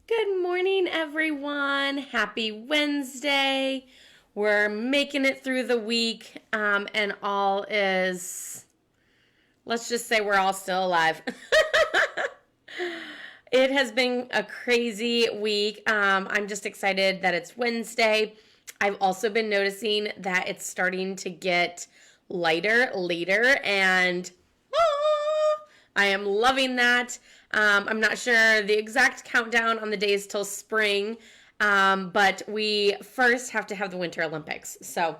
Good morning, everyone. Happy Wednesday. We're making it through the week, and all is, let's just say we're all still alive. It has been a crazy week. I'm just excited that it's Wednesday. I've also been noticing that it's starting to get lighter later, and I am loving that. I'm not sure the exact countdown on the days till spring, but we first have to have the Winter Olympics. So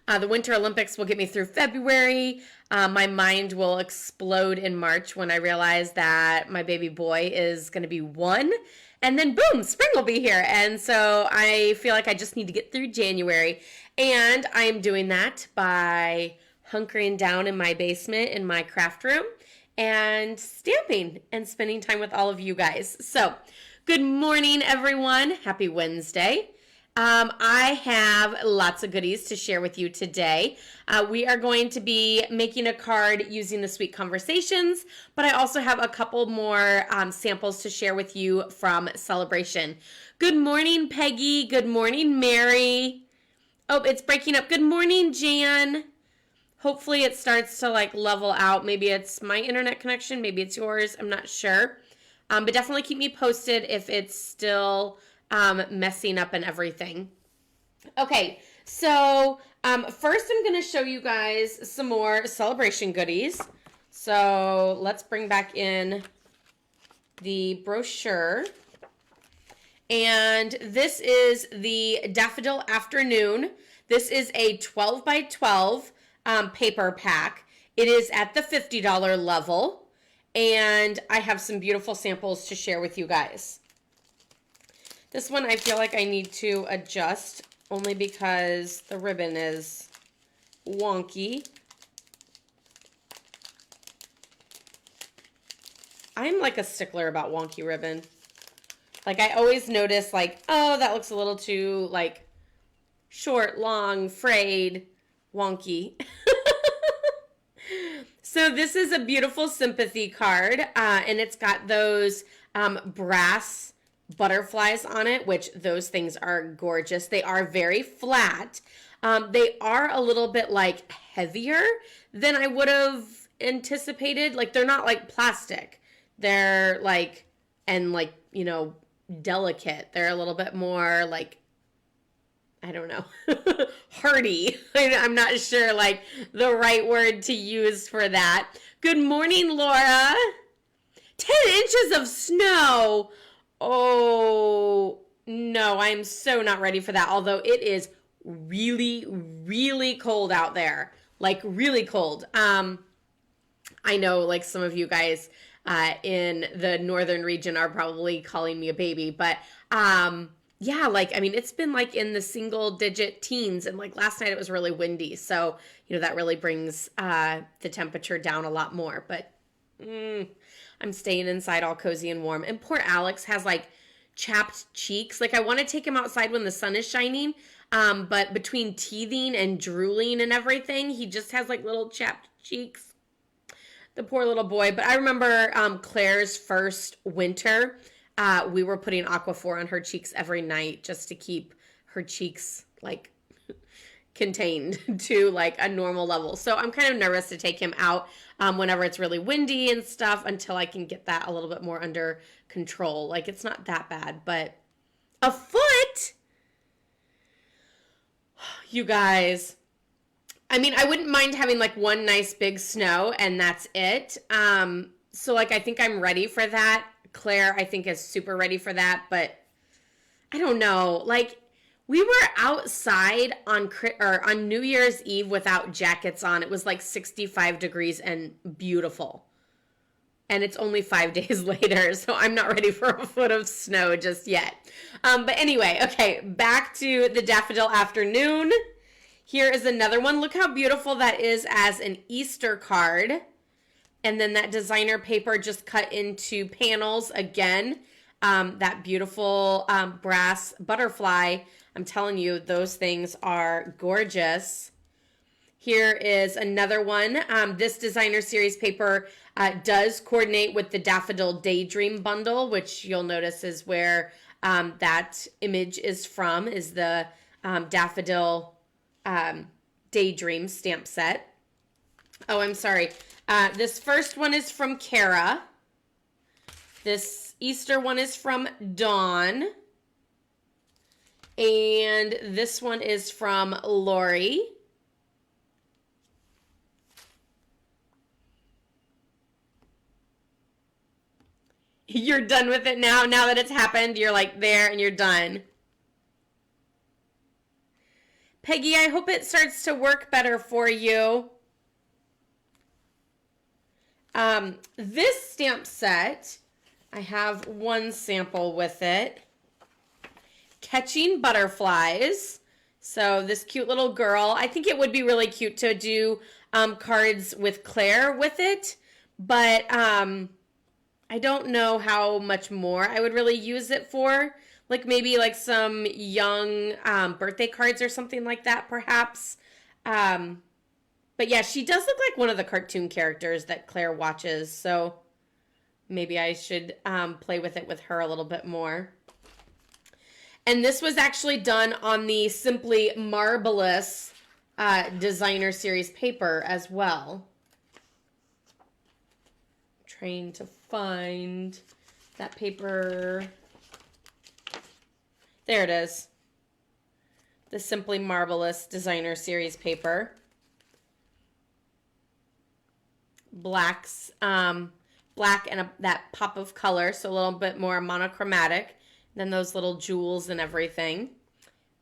the Winter Olympics will get me through February. My mind will explode in March when I realize that my baby boy is going to be 1. And then boom, spring will be here. And so I feel like I just need to get through January. And I'm doing that by hunkering down in my basement in my craft room and stamping and spending time with all of you guys. So good morning, everyone. Happy Wednesday. I have lots of goodies to share with you today. We are going to be making a card using the Sweet Conversations, but I also have a couple more samples to share with you from Celebration. Good morning, Peggy. Good morning, Mary. Oh, it's breaking up. Good morning, Jan. Hopefully it starts to like level out. Maybe it's my internet connection. Maybe it's yours. I'm not sure. But definitely keep me posted if it's still messing up and everything. Okay, so first I'm going to show you guys some more Celebration goodies. So let's bring back in the brochure. And this is the Daffodil Afternoon. This is a 12 by 12 paper pack. It is at the $50 level. And I have some beautiful samples to share with you guys. This one I feel like I need to adjust only because the ribbon is wonky. I'm like a stickler about wonky ribbon. Like I always notice like, oh, that looks a little too like short, long, frayed, wonky. So this is a beautiful sympathy card, and it's got those brass butterflies on it, which those things are gorgeous. They are very flat. They are a little bit like heavier than I would have anticipated. Like they're not like plastic. They're like, and like, you know, delicate. They're a little bit more like, I don't know, hardy. I'm not sure like the right word to use for that. Good morning, Laura. 10 inches of snow. Oh, no, I'm so not ready for that. Although it is really, really cold out there. Like really cold. I know like some of you guys in the northern region are probably calling me a baby, but yeah, like, I mean, it's been like in the single digit teens, and like last night it was really windy. So, you know, that really brings the temperature down a lot more, but I'm staying inside all cozy and warm. And poor Alex has like chapped cheeks. Like I want to take him outside when the sun is shining, but between teething and drooling and everything, he just has like little chapped cheeks. The poor little boy. But I remember Claire's first winter. We were putting Aquaphor on her cheeks every night just to keep her cheeks like contained to like a normal level. So I'm kind of nervous to take him out whenever it's really windy and stuff until I can get that a little bit more under control. Like it's not that bad, but a foot? You guys. I mean, I wouldn't mind having like one nice big snow and that's it. So like I think I'm ready for that. Claire, I think, is super ready for that, but I don't know. Like, we were outside on New Year's Eve without jackets on. It was like 65 degrees and beautiful. And it's only 5 days later, so I'm not ready for a foot of snow just yet. But anyway, okay, back to the Daffodil Afternoon. Here is another one. Look how beautiful that is as an Easter card. And then that designer paper just cut into panels again. That beautiful brass butterfly. I'm telling you, those things are gorgeous. Here is another one. This designer series paper does coordinate with the Daffodil Daydream bundle, which you'll notice is where that image is from, is the Daffodil Daydream stamp set. Oh, I'm sorry. This first one is from Kara. This Easter one is from Dawn. And this one is from Lori. You're done with it now? Now that it's happened, you're like there and you're done. Peggy, I hope it starts to work better for you. This stamp set, I have one sample with it. Catching Butterflies. So this cute little girl, I think it would be really cute to do cards with Claire with it, but I don't know how much more I would really use it for. Like maybe like some young birthday cards or something like that, perhaps. But yeah, she does look like one of the cartoon characters that Claire watches. So maybe I should play with it with her a little bit more. And this was actually done on the Simply Marvelous designer series paper as well. Trying to find that paper. There it is. The Simply Marvelous designer series paper. Blacks, black and that pop of color, so a little bit more monochromatic than those little jewels and everything.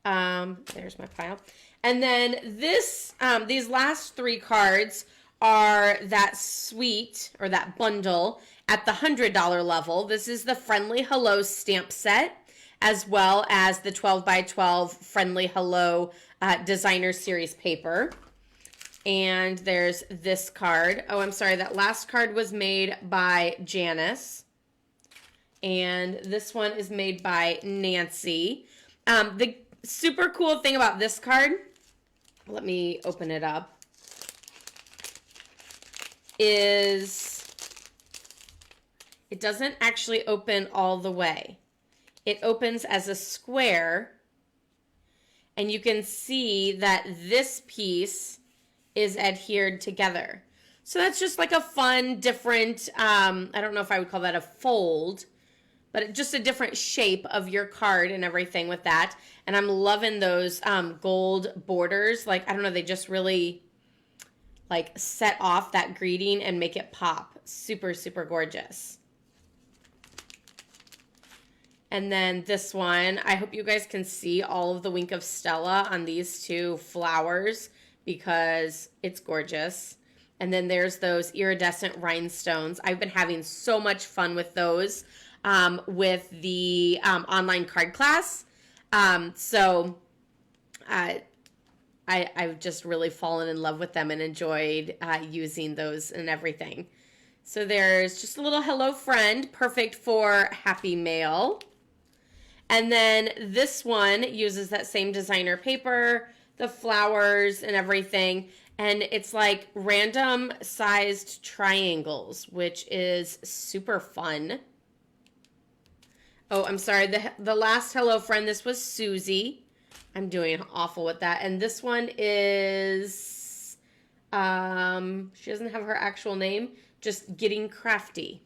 There's my pile. And then this, these last three cards are that suite or that bundle at the $100 level. This is the Friendly Hello stamp set, as well as the 12 by 12 Friendly Hello designer series paper. And there's this card. Oh, I'm sorry. That last card was made by Janice. And this one is made by Nancy. The super cool thing about this card, let me open it up, is it doesn't actually open all the way. It opens as a square, and you can see that this piece is adhered together. So that's just like a fun, different, I don't know if I would call that a fold, but just a different shape of your card and everything with that. And I'm loving those gold borders. Like, I don't know, they just really like set off that greeting and make it pop. Super, super gorgeous. And then this one, I hope you guys can see all of the Wink of Stella on these two flowers because it's gorgeous. And then there's those iridescent rhinestones. I've been having so much fun with those with the online card class. I've just really fallen in love with them and enjoyed using those and everything. So there's just a little hello friend, perfect for Happy Mail. And then this one uses that same designer paper, the flowers and everything. And it's like random sized triangles, which is super fun. Oh, I'm sorry. The last hello friend, this was Susie. I'm doing awful with that. And this one is, she doesn't have her actual name, just Getting Crafty.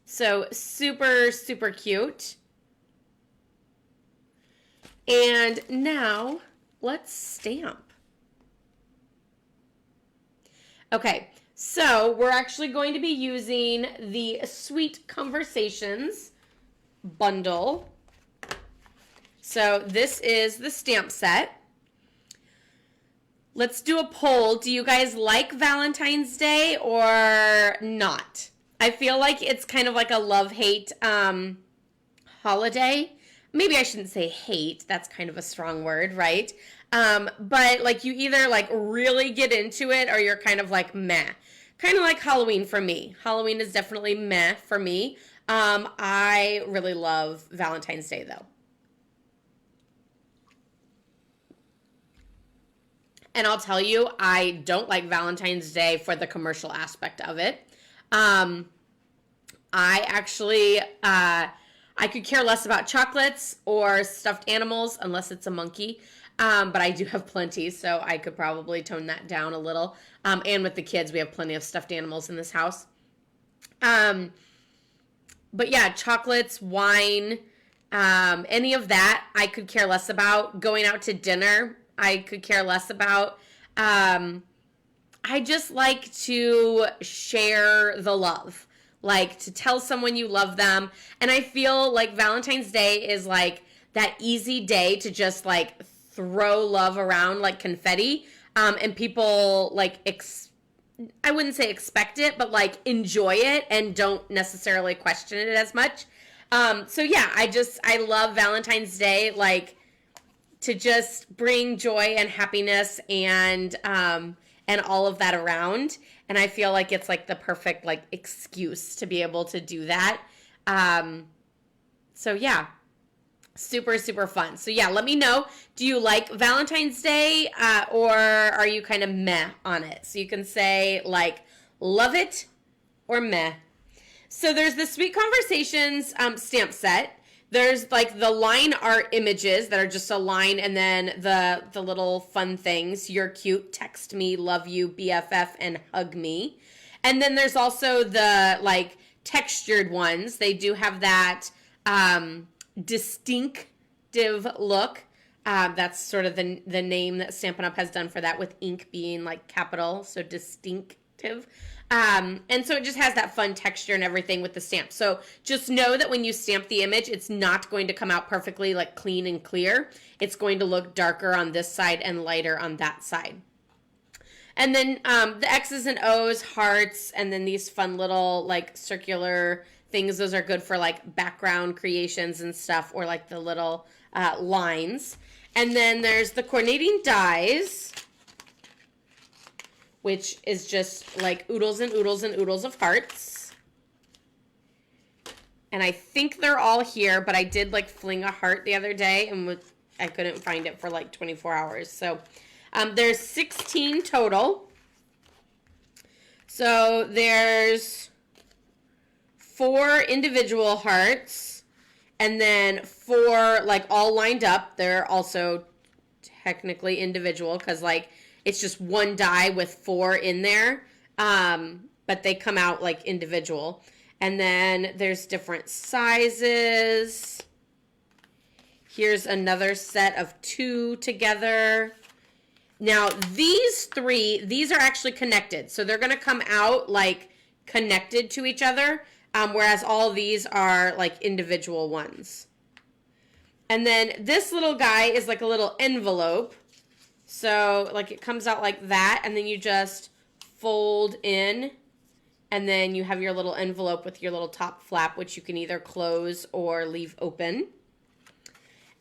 So super, super cute. And now let's stamp. Okay, so we're actually going to be using the Sweet Conversations bundle. So this is the stamp set. Let's do a poll. Do you guys like Valentine's Day or not? I feel like it's kind of like a love-hate holiday. Maybe I shouldn't say hate. That's kind of a strong word, right? But like you either like really get into it or you're kind of like meh. Kind of like Halloween for me. Halloween is definitely meh for me. I really love Valentine's Day though. And I'll tell you, I don't like Valentine's Day for the commercial aspect of it. I actually, I could care less about chocolates or stuffed animals unless it's a monkey. But I do have plenty, so I could probably tone that down a little. And with the kids, we have plenty of stuffed animals in this house. But yeah, chocolates, wine, any of that I could care less about. Going out to dinner, I could care less about. I just like to share the love, like to tell someone you love them. And I feel like Valentine's Day is like that easy day to just like throw love around like confetti. And people like, I wouldn't say expect it, but like enjoy it and don't necessarily question it as much. So yeah, I love Valentine's Day, like to just bring joy and happiness and all of that around. And I feel like it's like the perfect like excuse to be able to do that. So yeah, super, super fun. So yeah, let me know. Do you like Valentine's Day or are you kind of meh on it? So you can say like love it or meh. So there's the Sweet Conversations stamp set. There's like the line art images that are just a line and then the little fun things. You're cute, text me, love you, BFF, and hug me. And then there's also the like textured ones. They do have that distinctive look. That's sort of the name that Stampin' Up! Has done for that, with ink being like capital, so distinctive. And so it just has that fun texture and everything with the stamp. So just know that when you stamp the image, it's not going to come out perfectly like clean and clear. It's going to look darker on this side and lighter on that side. And then the X's and O's, hearts, and then these fun little like circular things. Those are good for like background creations and stuff, or like the little lines. And then there's the coordinating dies, which is just like oodles and oodles and oodles of hearts. And I think they're all here, but I did like fling a heart the other day and I couldn't find it for like 24 hours. So there's 16 total. So there's 4 individual hearts and then 4 like all lined up. They're also technically individual because like it's just one die with 4 in there, but they come out like individual. And then there's different sizes. Here's another set of 2 together. Now these 3, these are actually connected. So they're going to come out like connected to each other, whereas all these are like individual ones. And then this little guy is like a little envelope. So like it comes out like that, and then you just fold in, and then you have your little envelope with your little top flap, which you can either close or leave open.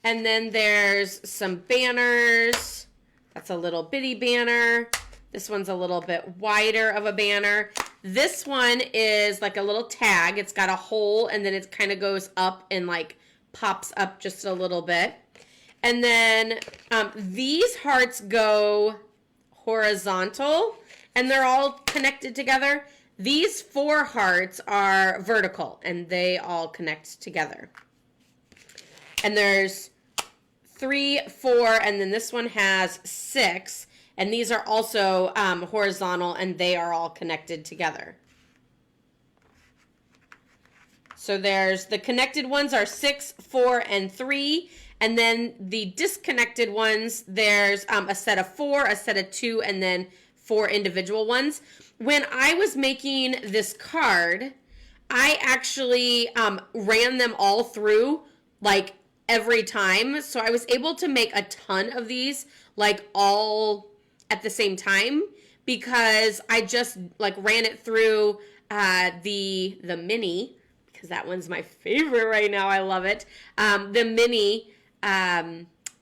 And then there's some banners. That's a little bitty banner. This one's a little bit wider of a banner. This one is like a little tag. It's got a hole, and then it kind of goes up and like pops up just a little bit. And then these hearts go horizontal, and they're all connected together. These 4 hearts are vertical, and they all connect together. And there's 3, 4, and then this one has 6. And these are also horizontal, and they are all connected together. So there's the connected ones are 6, 4, and 3. And then the disconnected ones, there's a set of 4, a set of 2, and then 4 individual ones. When I was making this card, I actually ran them all through like every time. So I was able to make a ton of these like all at the same time because I just like ran it through the mini, because that one's my favorite right now. I love it. The mini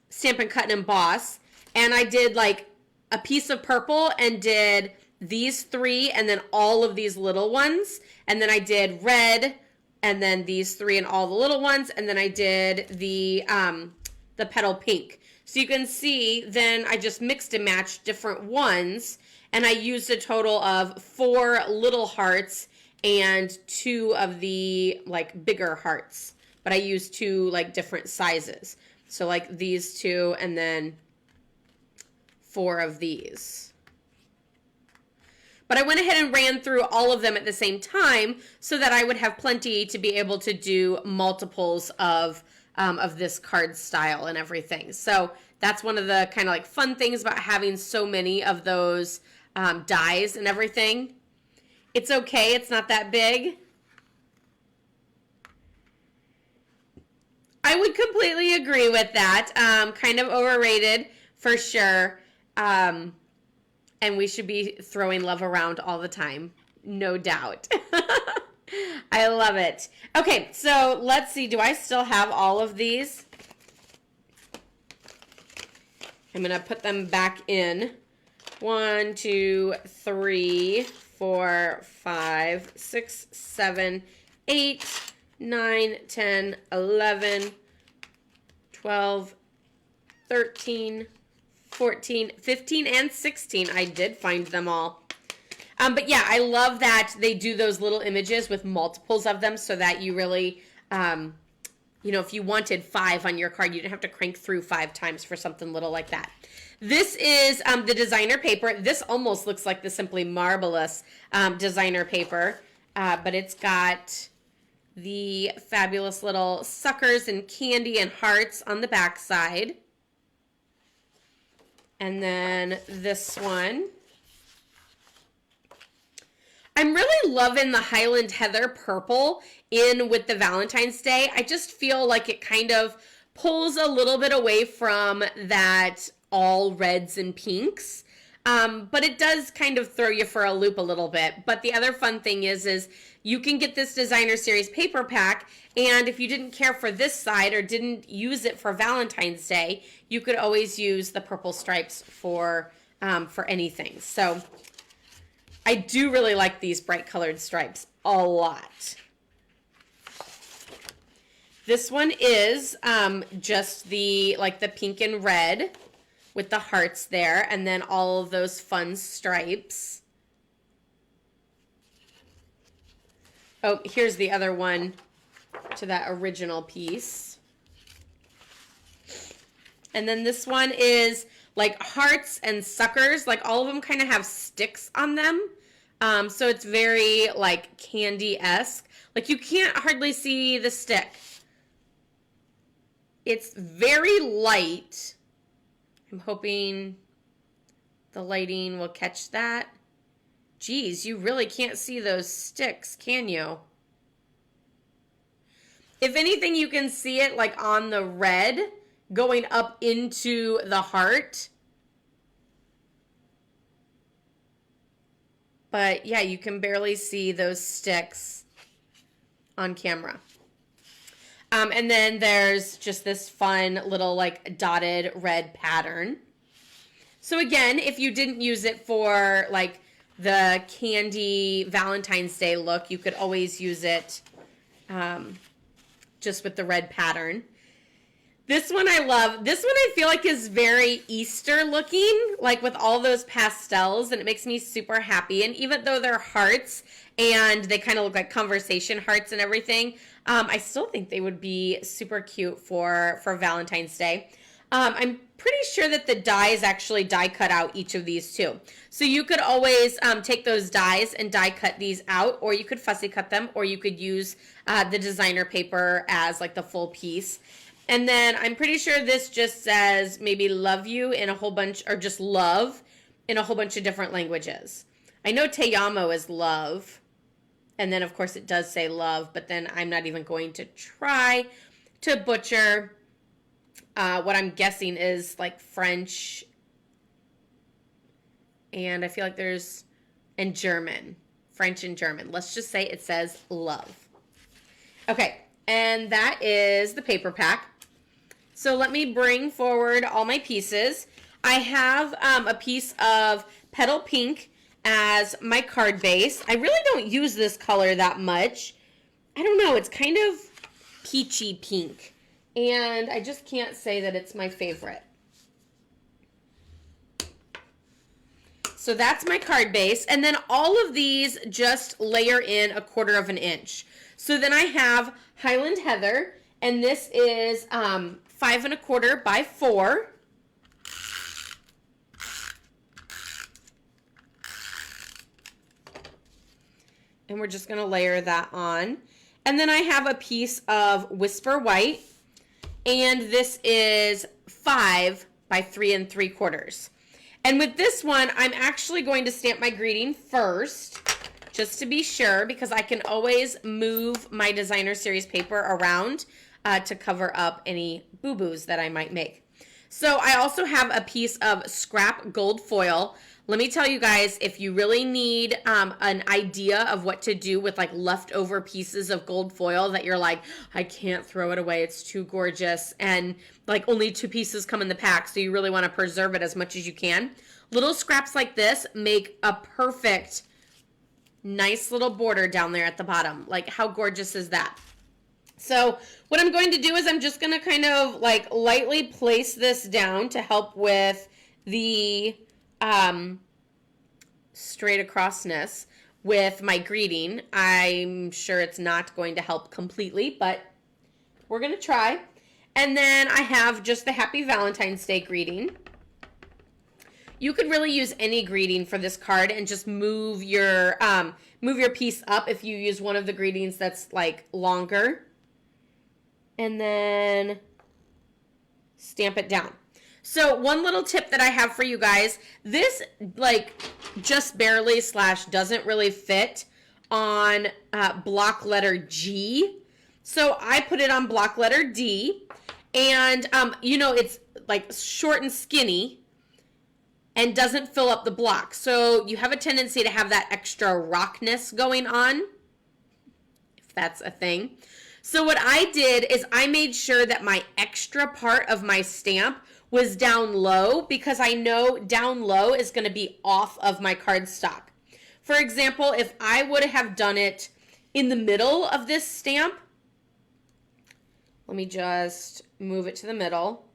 Stampin' Cut and Emboss, and I did like a piece of purple and did these 3 and then all of these little ones, and then I did red and then these 3 and all the little ones, and then I did the petal pink. So you can see then I just mixed and matched different ones, and I used a total of 4 little hearts and 2 of the like bigger hearts. But I used 2 like different sizes. So like these 2 and then 4 of these. But I went ahead and ran through all of them at the same time so that I would have plenty to be able to do multiples of this card style and everything. So that's one of the kind of like fun things about having so many of those dies and everything. It's okay, it's not that big. I would completely agree with that. Kind of overrated for sure. And we should be throwing love around all the time. No doubt. I love it. Okay, so let's see. Do I still have all of these? I'm going to put them back in. 1, 2, 3, 4, 5, 6, 7, 8, 9, 10, 11, 12, 13, 14, 15, and 16. I did find them all. But yeah, I love that they do those little images with multiples of them so that you really, you know, if you wanted 5 on your card, you didn't have to crank through 5 times for something little like that. This is the designer paper. This almost looks like the Simply Marvelous designer paper, but it's got the fabulous little suckers and candy and hearts on the back side. And then this one. I'm really loving the Highland Heather purple in with the Valentine's Day. I just feel like it kind of pulls a little bit away from that all reds and pinks. But it does kind of throw you for a loop a little bit. But the other fun thing is you can get this designer series paper pack, and if you didn't care for this side or didn't use it for Valentine's Day, you could always use the purple stripes for anything. So I do really like these bright colored stripes a lot. This one is just the pink and red with the hearts there, and then all of those fun stripes. Oh, here's the other one to that original piece. And then this one is like hearts and suckers, like all of them kind of have sticks on them. So it's very like candy-esque. Like you can't hardly see the stick. It's very light. I'm hoping the lighting will catch that. Geez, you really can't see those sticks, can you? If anything, you can see it like on the red going up into the heart. But yeah, you can barely see those sticks on camera. And then there's just this fun little like dotted red pattern. So again, if you didn't use it for like the candy Valentine's Day look, you could always use it just with the red pattern. This one I love. This one I feel like is very Easter looking, like with all those pastels, and it makes me super happy. And even though they're hearts and they kind of look like conversation hearts and everything, I still think they would be super cute for Valentine's Day. I'm pretty sure that the dies actually die cut out each of these too. So you could always take those dies and die cut these out, or you could fussy cut them, or you could use the designer paper as like the full piece. And then I'm pretty sure this just says maybe love you in a whole bunch, or just love in a whole bunch of different languages. I know te amo is love. And then, of course, it does say love, but then I'm not even going to try to butcher what I'm guessing is like French. And I feel like there's, and German. French and German. Let's just say it says love. Okay, and that is the paper pack. So let me bring forward all my pieces. I have a piece of Petal Pink as my card base. I really don't use this color that much. I don't know, it's kind of peachy pink. And I just can't say that it's my favorite. So that's my card base. And then all of these just layer in 1/4 inch. So then I have Highland Heather, and this is 5 1/4 by 4. And we're just going to layer that on. And then I have a piece of Whisper White, and this is 5 by 3 3/4. And with this one, I'm actually going to stamp my greeting first, just to be sure, because I can always move my designer series paper around to cover up any boo-boos that I might make. So I also have a piece of scrap gold foil. Let me tell you guys, if you really need an idea of what to do with like leftover pieces of gold foil that you're like, I can't throw it away, it's too gorgeous, and like only 2 pieces come in the pack, so you really want to preserve it as much as you can. Little scraps like this make a perfect, nice little border down there at the bottom. Like, how gorgeous is that? So what I'm going to do is I'm just going to kind of like lightly place this down to help with the straight acrossness with my greeting. I'm sure it's not going to help completely, but we're going to try. And then I have just the Happy Valentine's Day greeting. You could really use any greeting for this card and just move your piece up if you use one of the greetings that's like longer. And then stamp it down. So one little tip that I have for you guys, this like just barely / doesn't really fit on block letter G. So I put it on block letter D, and you know, it's like short and skinny and doesn't fill up the block. So you have a tendency to have that extra rockness going on, if that's a thing. So what I did is I made sure that my extra part of my stamp was down low, because I know down low is going to be off of my cardstock. For example, if I would have done it in the middle of this stamp, let me just move it to the middle.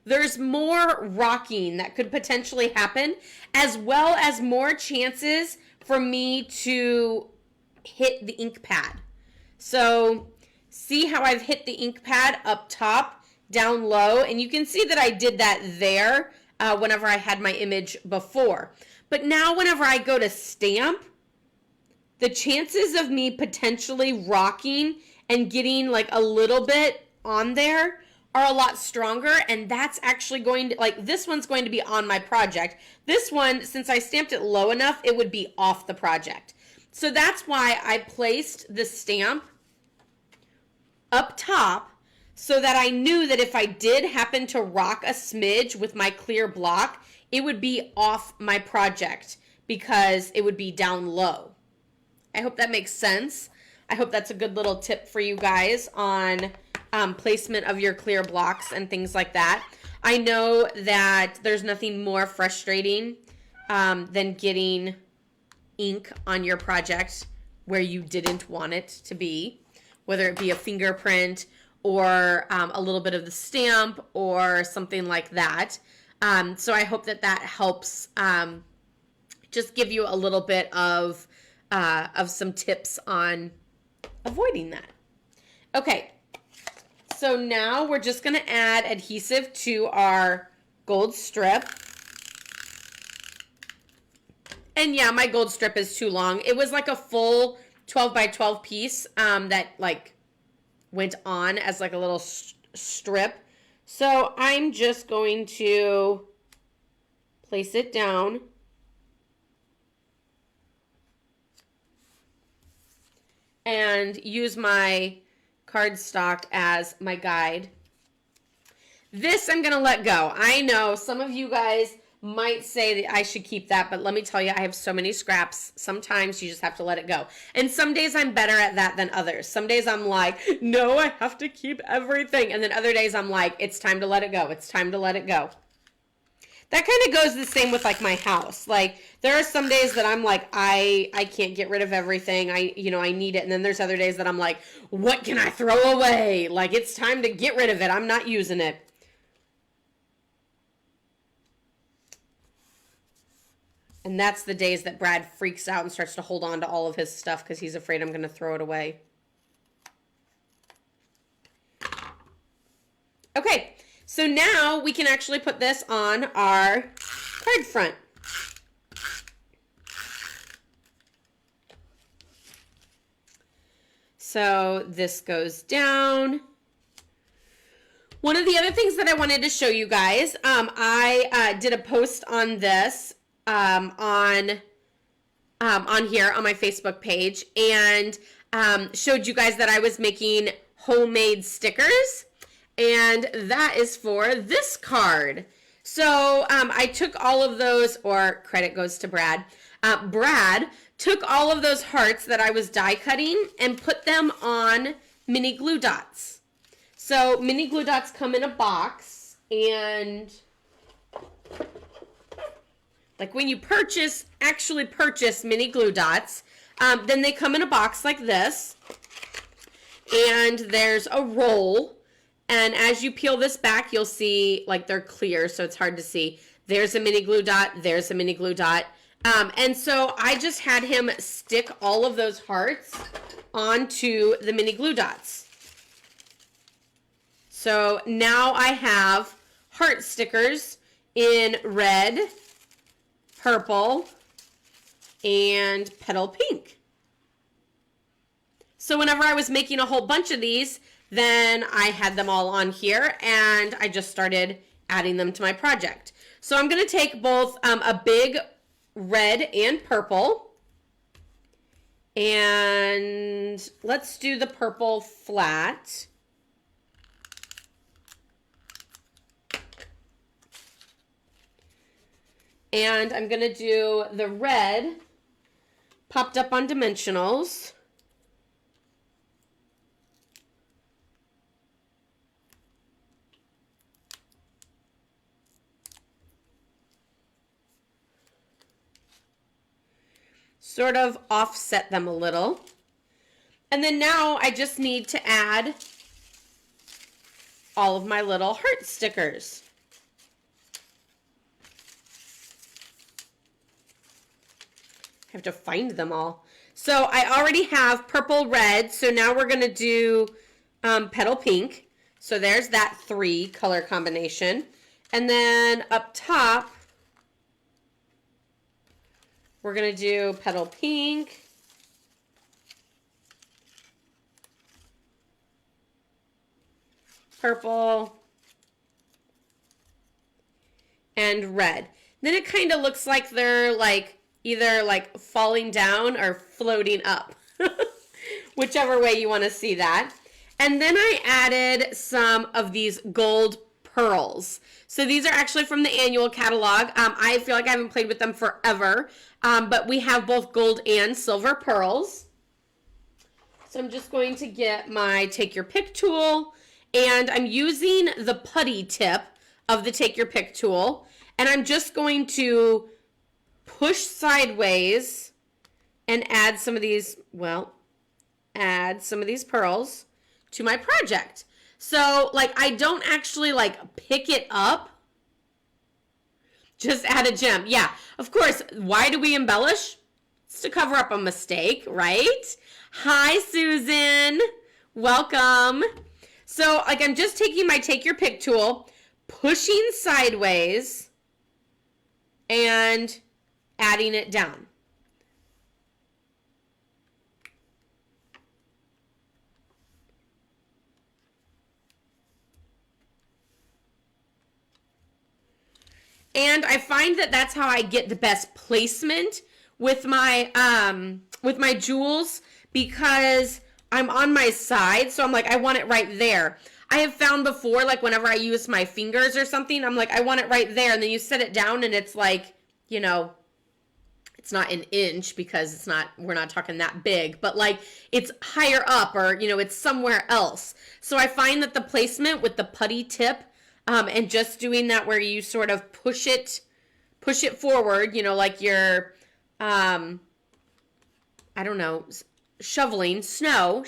There's more rocking that could potentially happen, as well as more chances for me to hit the ink pad. So see how I've hit the ink pad up top, down low, and you can see that I did that there whenever I had my image before. But now whenever I go to stamp, the chances of me potentially rocking and getting like a little bit on there are a lot stronger, and that's actually going to, like, this one's going to be on my project. This one, since I stamped it low enough, it would be off the project. So that's why I placed the stamp up top, so that I knew that if I did happen to rock a smidge with my clear block, it would be off my project because it would be down low. I hope that makes sense. I hope that's a good little tip for you guys on placement of your clear blocks and things like that. I know that there's nothing more frustrating than getting ink on your project where you didn't want it to be, whether it be a fingerprint or a little bit of the stamp or something like that. So I hope that that helps just give you a little bit of some tips on avoiding that. Okay, so now we're just going to add adhesive to our gold strip. And yeah, my gold strip is too long. It was like a full 12 by 12 piece that like went on as like a little strip. So I'm just going to place it down. And use my cardstock as my guide. This I'm going to let go. I know some of you guys might say that I should keep that, but let me tell you, I have so many scraps. Sometimes you just have to let it go. And some days I'm better at that than others. Some days I'm like, no, I have to keep everything. And then other days I'm like, it's time to let it go. It's time to let it go. That kind of goes the same with like my house. Like there are some days that I'm like, I can't get rid of everything. I need it. And then there's other days that I'm like, what can I throw away? Like it's time to get rid of it. I'm not using it. And that's the days that Brad freaks out and starts to hold on to all of his stuff because he's afraid I'm going to throw it away. Okay, so now we can actually put this on our card front. So this goes down. One of the other things that I wanted to show you guys, I did a post on this on here on my Facebook page, and showed you guys that I was making homemade stickers, and that is for this card. So I took all of those, or credit goes to Brad. Brad took all of those hearts that I was die cutting and put them on mini glue dots. So mini glue dots come in a box, and like when you actually purchase mini glue dots, then they come in a box like this, and there's a roll, and as you peel this back, you'll see like they're clear, so it's hard to see. There's a mini glue dot, there's a mini glue dot. And so I just had him stick all of those hearts onto the mini glue dots. So now I have heart stickers in red, purple, and petal pink. So whenever I was making a whole bunch of these, then I had them all on here, and I just started adding them to my project. So I'm going to take both a big red and purple, and let's do the purple flat. And I'm going to do the red popped up on dimensionals. Sort of offset them a little. And then now I just need to add all of my little heart stickers. I have to find them all. So I already have purple, red, so now we're going to do petal pink. So there's that 3 color combination. And then up top, we're going to do petal pink, purple, and red. Then it kind of looks like they're like either like falling down or floating up, whichever way you want to see that. And then I added some of these gold pearls. So these are actually from the annual catalog. I feel like I haven't played with them forever, but we have both gold and silver pearls. So I'm just going to get my Take Your Pick tool, and I'm using the putty tip of the Take Your Pick tool, and I'm just going to push sideways and add some of these, pearls to my project. So, like, I don't actually, like, pick it up. Just add a gem. Yeah, of course. Why do we embellish? It's to cover up a mistake, right? Hi, Susan. Welcome. So, like, I'm just taking my Take Your Pick tool, pushing sideways, and adding it down. And I find that that's how I get the best placement with my jewels, because I'm on my side, so I'm like, I want it right there. I have found before, like whenever I use my fingers or something, I'm like, I want it right there, and then you set it down and it's like, you know, it's not an inch because it's not, we're not talking that big, but like it's higher up, or, you know, it's somewhere else. So I find that the placement with the putty tip, and just doing that where you sort of push it forward, you know, like you're, I don't know, shoveling snow,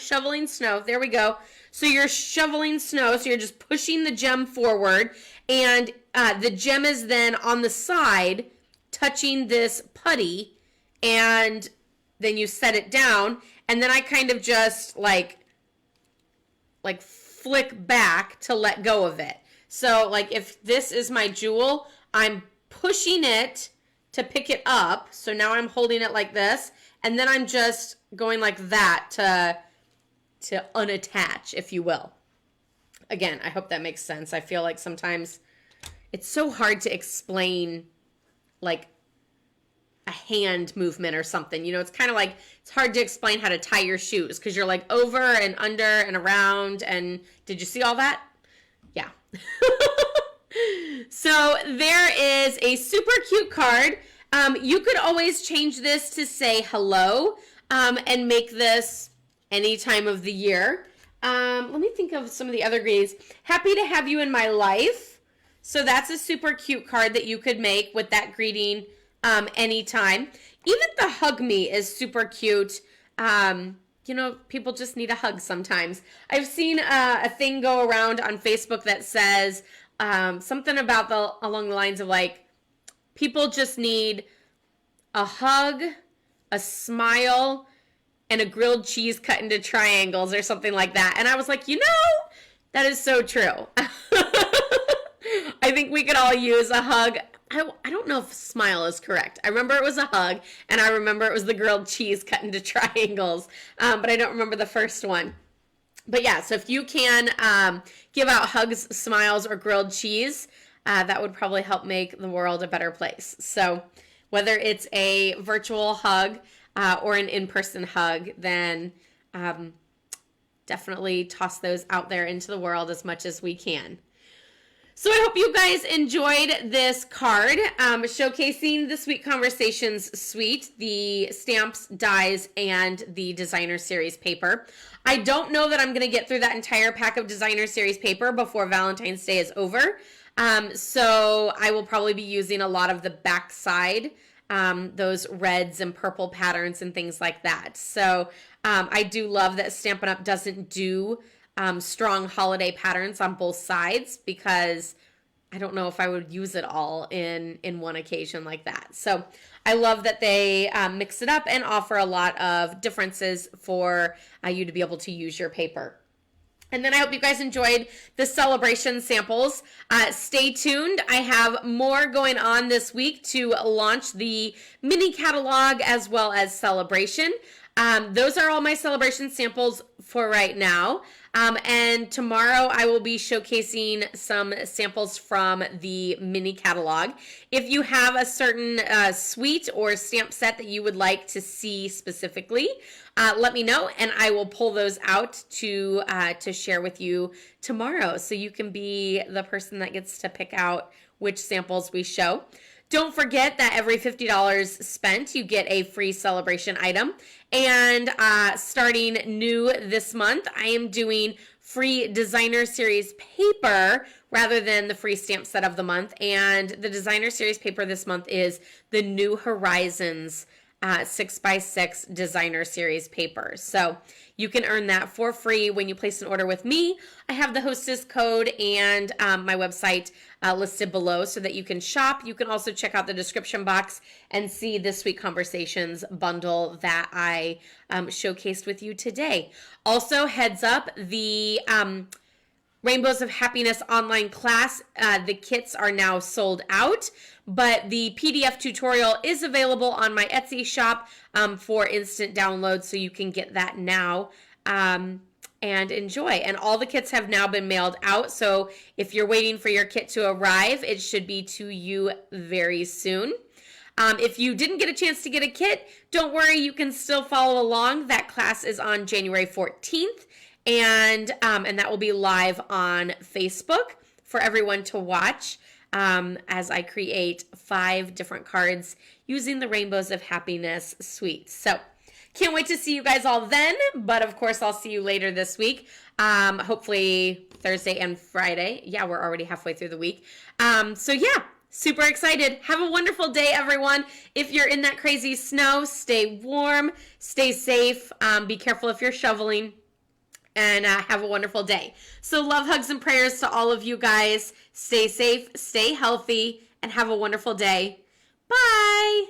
there we go. So you're shoveling snow, so you're just pushing the gem forward, and the gem is then on the side touching this putty, and then you set it down, and then I kind of just like flick back to let go of it. So like if this is my jewel, I'm pushing it to pick it up. So now I'm holding it like this, and then I'm just going like that to unattach, if you will. Again, I hope that makes sense. I feel like sometimes it's so hard to explain like a hand movement or something. You know, it's kind of like, it's hard to explain how to tie your shoes because you're like over and under and around. And did you see all that? Yeah. So there is a super cute card. You could always change this to say hello, and make this any time of the year. Let me think of some of the other greetings. Happy to have you in my life. So that's a super cute card that you could make with that greeting anytime. Even the hug me is super cute. You know, people just need a hug sometimes. I've seen a thing go around on Facebook that says something about along the lines of like, people just need a hug, a smile, and a grilled cheese cut into triangles or something like that. And I was like, you know, that is so true. I think we could all use a hug. I don't know if smile is correct. I remember it was a hug, and I remember it was the grilled cheese cut into triangles, but I don't remember the first one. But yeah, so if you can give out hugs, smiles, or grilled cheese, that would probably help make the world a better place. So whether it's a virtual hug or an in-person hug, then definitely toss those out there into the world as much as we can. So I hope you guys enjoyed this card showcasing the Sweet Conversations suite, the stamps, dies, and the designer series paper. I don't know that I'm going to get through that entire pack of designer series paper before Valentine's Day is over. So I will probably be using a lot of the backside, those reds and purple patterns and things like that. So I do love that Stampin' Up! Doesn't do strong holiday patterns on both sides, because I don't know if I would use it all in one occasion like that. So I love that they mix it up and offer a lot of differences for you to be able to use your paper. And then I hope you guys enjoyed the celebration samples. Stay tuned. I have more going on this week to launch the mini catalog as well as celebration. Those are all my celebration samples for right now. And tomorrow I will be showcasing some samples from the mini catalog. If you have a certain suite or stamp set that you would like to see specifically, let me know, and I will pull those out to share with you tomorrow, so you can be the person that gets to pick out which samples we show. Don't forget that every $50 spent, you get a free celebration item. And starting new this month, I am doing free designer series paper rather than the free stamp set of the month. And the designer series paper this month is the New Horizons 6x6 designer series paper. So you can earn that for free when you place an order with me. I have the hostess code and my website listed below so that you can shop. You can also check out the description box and see the Sweet Conversations bundle that I showcased with you today. Also, heads up, the Rainbows of Happiness online class, the kits are now sold out, but the PDF tutorial is available on my Etsy shop for instant download, so you can get that now and enjoy. And all the kits have now been mailed out, so if you're waiting for your kit to arrive, it should be to you very soon. If you didn't get a chance to get a kit, don't worry, you can still follow along. That class is on January 14th. And that will be live on Facebook for everyone to watch as I create 5 different cards using the Rainbows of Happiness suite. So can't wait to see you guys all then, but of course I'll see you later this week, hopefully Thursday and Friday. Yeah, we're already halfway through the week. So yeah, super excited. Have a wonderful day, everyone. If you're in that crazy snow, stay warm, stay safe, be careful if you're shoveling. And have a wonderful day. So love, hugs, and prayers to all of you guys. Stay safe, stay healthy, and have a wonderful day. Bye!